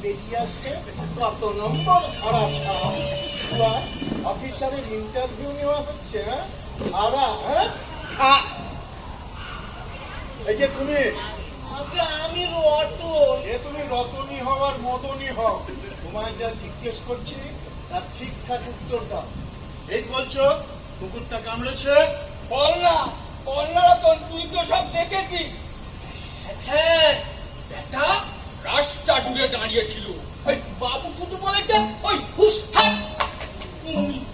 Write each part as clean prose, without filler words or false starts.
বেরিয়ে আসে কত নম্বর ধরা ছাড়। অফিসারের ইন্টারভিউ নেওয়া হচ্ছে, হ্যাঁ ধরা, হ্যাঁ। এই যে তুমি, আমি রতন। তুমি রতনী হওয়ার মদনী হও, তোমায় যা জিজ্ঞেস করছি তার ঠিকঠাক উত্তর দাও। এই বলছো কুকুরটা কামড়েছে? বল না রতন, তুই তো সব দেখেছিস। হ্যাঁ বেটা, রাস্তা জুড়ে দাঁড়িয়েছিল ওই বাবু ছোট বলে ওই হুস হাট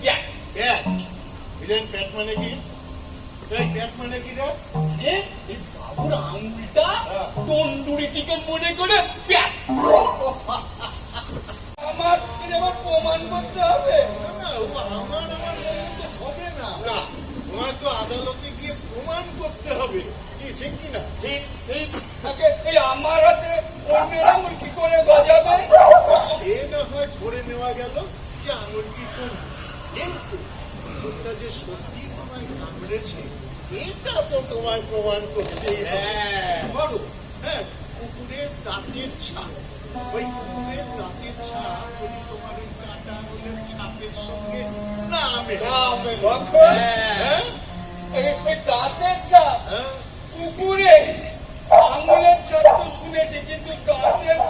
প্যাট। প্যাট মানে কি? এই প্যাট মানে কি রে? এই বাবুর আঙুলটা তন্দুরি চিকেন মনে করে প্যাট। আমার প্রমাণ করতে হবে। আমার তো হবে না, তোমার তো আদালতে গিয়ে প্রমাণ করতে হবে, ঠিক কিনা? ঠিক ঠিক। এই আমার হাতে অন্যের আঙুল কি করে গজাবে? সে না হয় ধরে নেওয়া গেল যে আঙুলটি তুমি, কিন্তু কুকুরটা যে সত্যি তোমায় কামড়েছে এটা তো তোমায় প্রমাণ করতেই হবে। ধরো, হ্যাঁ, কুকুরের দাঁতের ছাপ, ওই কুকুরের দাঁতের ছাপ যদি তোমার ওই কাটা আঙুলের ছাপের সঙ্গে না মেলে, দাঁতের ছাপ কুকুরে আঙুলের ছাপ তো শুনেছি, কিন্তু দাঁতের